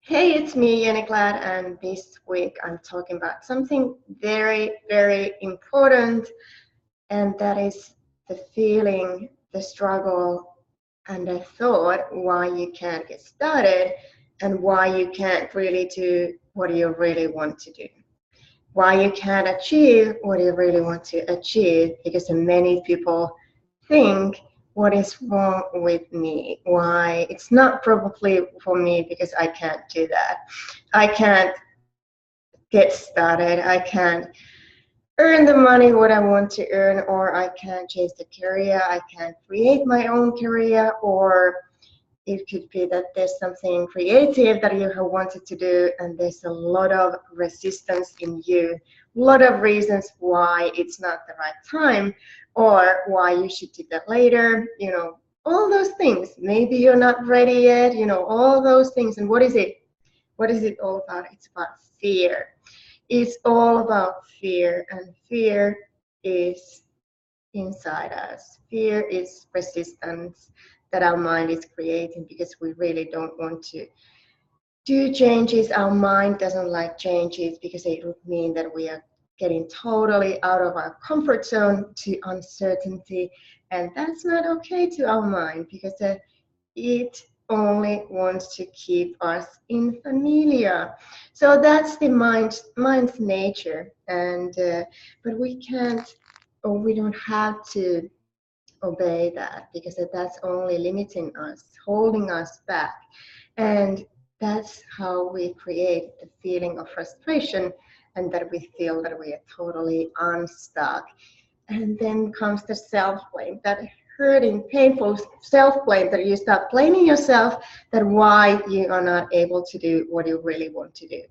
Hey, it's me, Yenneklad, and this week I'm talking about something very, very important, and that is the feeling, the struggle, and the thought why you can't get started and why you can't really do what you really want to do. Why you can't achieve what you really want to achieve, because many people think, what is wrong with me? Why it's not probably for me because I can't do that. I can't get started. I can't earn the money what I want to earn, or I can't chase the career. I can't create my own career, or it could be that there's something creative that you have wanted to do and there's a lot of resistance in you, a lot of reasons why it's not the right time or why you should do that later, all those things. Maybe you're not ready yet, all those things. And what is it? What is it all about? It's about fear. It's all about fear, and fear is inside us. Fear is resistance that our mind is creating because we really don't want to do changes. Our mind doesn't like changes because it would mean that we are getting totally out of our comfort zone to uncertainty, and that's not okay to our mind because it only wants to keep us in familiar. So that's the mind's nature, and but we can't, or we don't have to obey that because that's only limiting us, holding us back. And that's how we create the feeling of frustration and that we feel that we are totally unstuck. And then comes the self-blame, that hurting, painful self-blame that you start blaming yourself that why you are not able to do what you really want to do.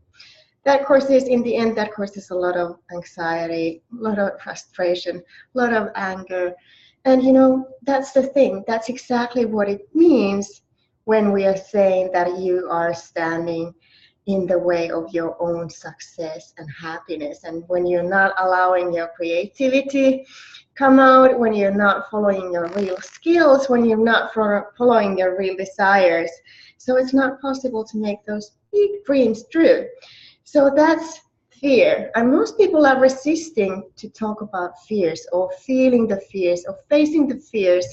That causes, in the end, that causes a lot of anxiety, a lot of frustration, a lot of anger. And that's the thing. That's exactly what it means when we are saying that you are standing in the way of your own success and happiness. And when you're not allowing your creativity come out, when you're not following your real skills, when you're not following your real desires. So it's not possible to make those big dreams true. So that's fear. And most people are resisting to talk about fears or feeling the fears or facing the fears,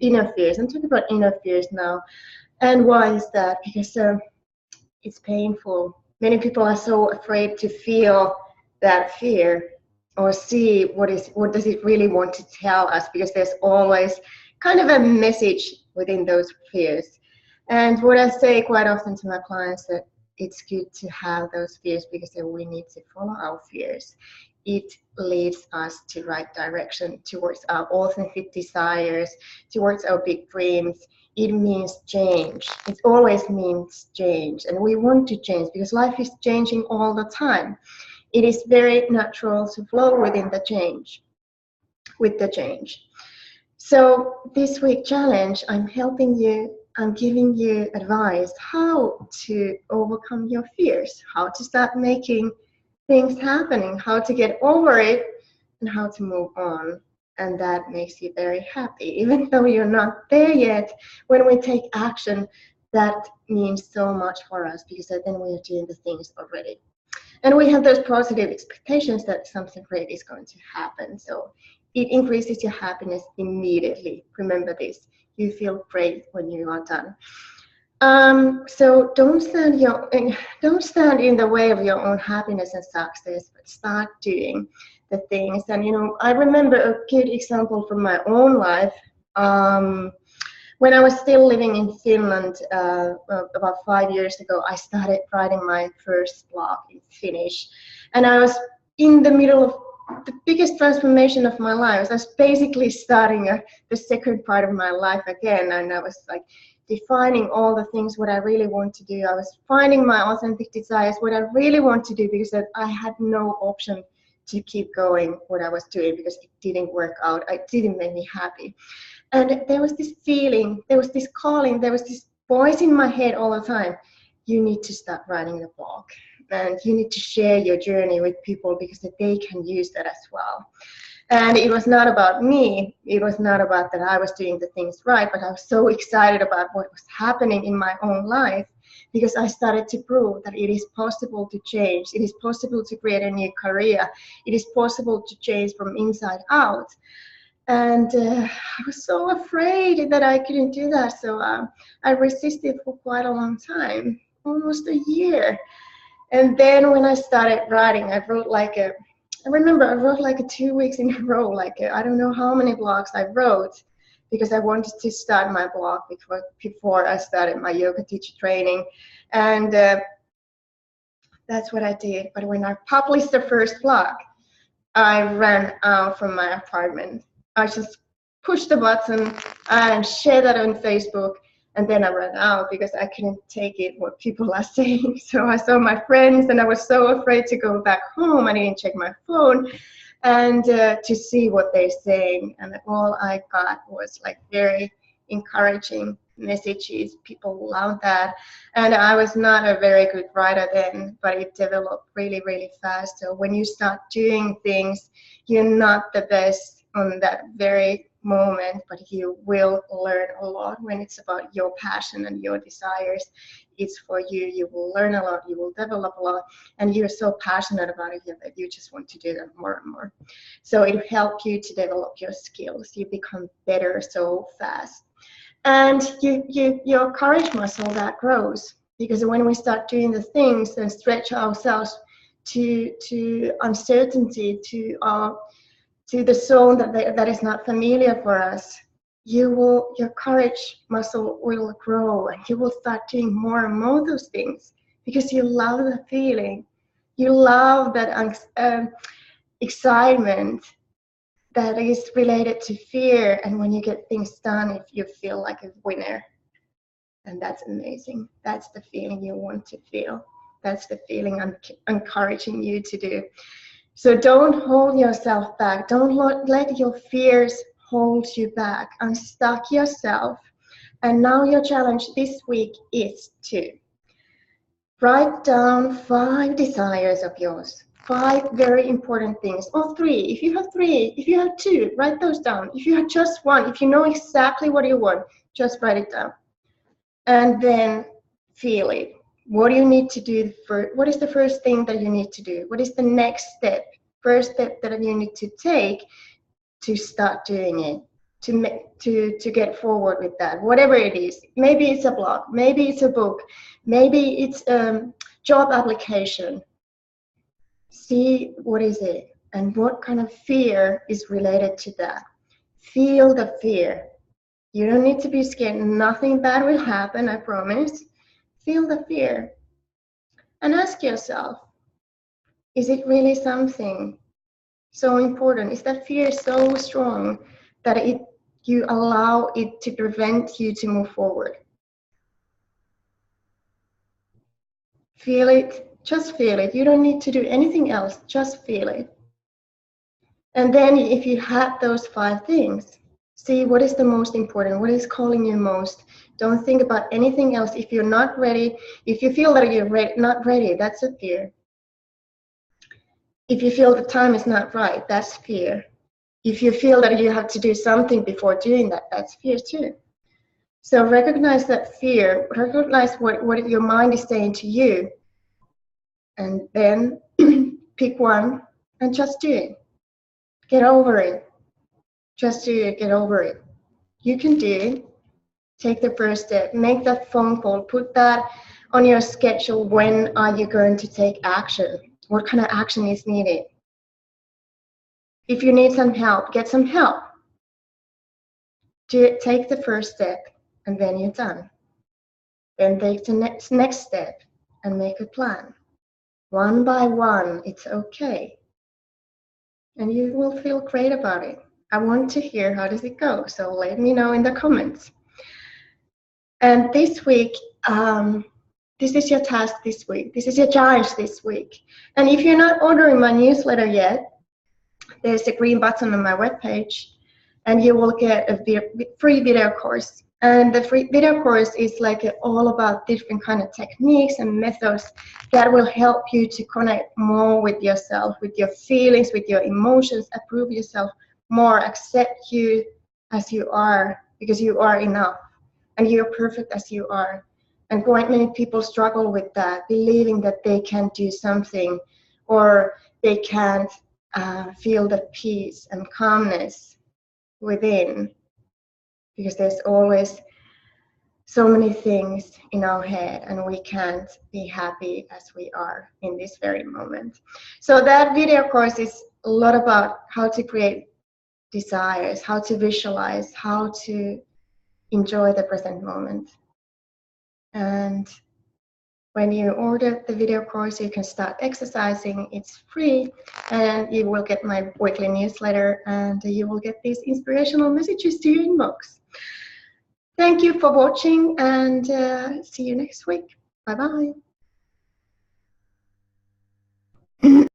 inner fears. I'm talking about inner fears now. And why is that? Because it's painful. Many people are so afraid to feel that fear or see what does it really want to tell us, because there's always kind of a message within those fears. And what I say quite often to my clients that it's good to have those fears because we need to follow our fears. It leads us to right direction towards our authentic desires, towards our big dreams. It means change. It always means change. And we want to change because life is changing all the time. It is very natural to flow within the change, with the change. So this week challenge, I'm helping you, I'm giving you advice how to overcome your fears, how to start making things happening, how to get over it, and how to move on. And that makes you very happy. Even though you're not there yet, when we take action, that means so much for us because then we are doing the things already. And we have those positive expectations that something great is going to happen. So it increases your happiness immediately. Remember this, you feel great when you are done. So don't stand in the way of your own happiness and success, but start doing the things. And I remember a good example from my own life. When I was still living in Finland, about 5 years ago, I started writing my first blog in Finnish, and I was in the middle of the biggest transformation of my life. I was basically starting the second part of my life again, and I was like defining all the things what I really want to do. I was finding my authentic desires, what I really want to do, because I had no option to keep going what I was doing because it didn't work out. It didn't make me happy. And there was this feeling, there was this calling, there was this voice in my head all the time. You need to start writing the blog, and you need to share your journey with people because they can use that as well. And it was not about me. It was not about that I was doing the things right, but I was so excited about what was happening in my own life, because I started to prove that it is possible to change. It is possible to create a new career. It is possible to change from inside out. And I was so afraid that I couldn't do that. So I resisted for quite a long time, almost a year. And then when I started writing, I wrote I remember I wrote like 2 weeks in a row, I don't know how many blogs I wrote, because I wanted to start my blog before I started my yoga teacher training. And that's what I did. But when I published the first blog, I ran out from my apartment. I just pushed the button and shared that on Facebook. And then I ran out because I couldn't take it what people are saying. So I saw my friends and I was so afraid to go back home. I didn't check my phone and to see what they're saying. And all I got was like very encouraging messages. People loved that. And I was not a very good writer then, but it developed really, really fast. So when you start doing things, you're not the best on that very moment, but you will learn a lot when it's about your passion and your desires. It's for you. You will learn a lot, you will develop a lot, and you're so passionate about it that you just want to do that more and more. So it helps you to develop your skills. You become better so fast. And your courage muscle, that grows, because when we start doing the things and stretch ourselves to uncertainty, to the zone that is not familiar for us, your courage muscle will grow, and you will start doing more and more of those things because you love the feeling. You love that excitement that is related to fear, and when you get things done, if you feel like a winner, and that's amazing. That's the feeling you want to feel. That's the feeling I'm encouraging you to do. So don't hold yourself back. Don't let your fears hold you back. Unstuck yourself. And now your challenge this week is to write down 5 desires of yours. 5 very important things, or 3. If you have 3, if you have 2, write those down. If you have just 1, if you know exactly what you want, just write it down. And then feel it. What do you need to do first? What is the first thing that you need to do? What is the next step? First step that you need to take to start doing it, to get forward with that, whatever it is. Maybe it's a blog, maybe it's a book, maybe it's a job application. See what is it and what kind of fear is related to that. Feel the fear. You don't need to be scared. Nothing bad will happen, I promise. Feel the fear and ask yourself, is it really something so important? Is that fear so strong that you allow it to prevent you to move forward? Feel it, just feel it. You don't need to do anything else, just feel it. And then if you have those 5 things, see what is the most important, what is calling you most. Don't think about anything else. If you're not ready, if you feel that you're not ready, that's a fear. If you feel the time is not right, that's fear. If you feel that you have to do something before doing that, that's fear too. So recognize that fear, recognize what your mind is saying to you, and then pick one and just do it. Get over it. Just do it, get over it. You can do it. Take the first step, make that phone call, put that on your schedule. When are you going to take action? What kind of action is needed? If you need some help, get some help. Take the first step, and then you're done. Then take the next step and make a plan. One by one, it's okay. And you will feel great about it. I want to hear how does it go, so let me know in the comments. And this week, this is your task this week. This is your challenge this week. And if you're not ordering my newsletter yet, there's a green button on my webpage. and you will get a free video course. And the free video course is like all about different kind of techniques and methods that will help you to connect more with yourself, with your feelings, with your emotions, approve yourself more, accept you as you are, because you are enough and you're perfect as you are. And quite many people struggle with that, believing that they can't do something or they can't feel the peace and calmness within, because there's always so many things in our head and we can't be happy as we are in this very moment. So that video course is a lot about how to create desires, how to visualize, how to enjoy the present moment. And when you order the video course, you can start exercising. It's free, and you will get my weekly newsletter, and you will get these inspirational messages to your inbox. Thank you for watching, and see you next week. Bye bye.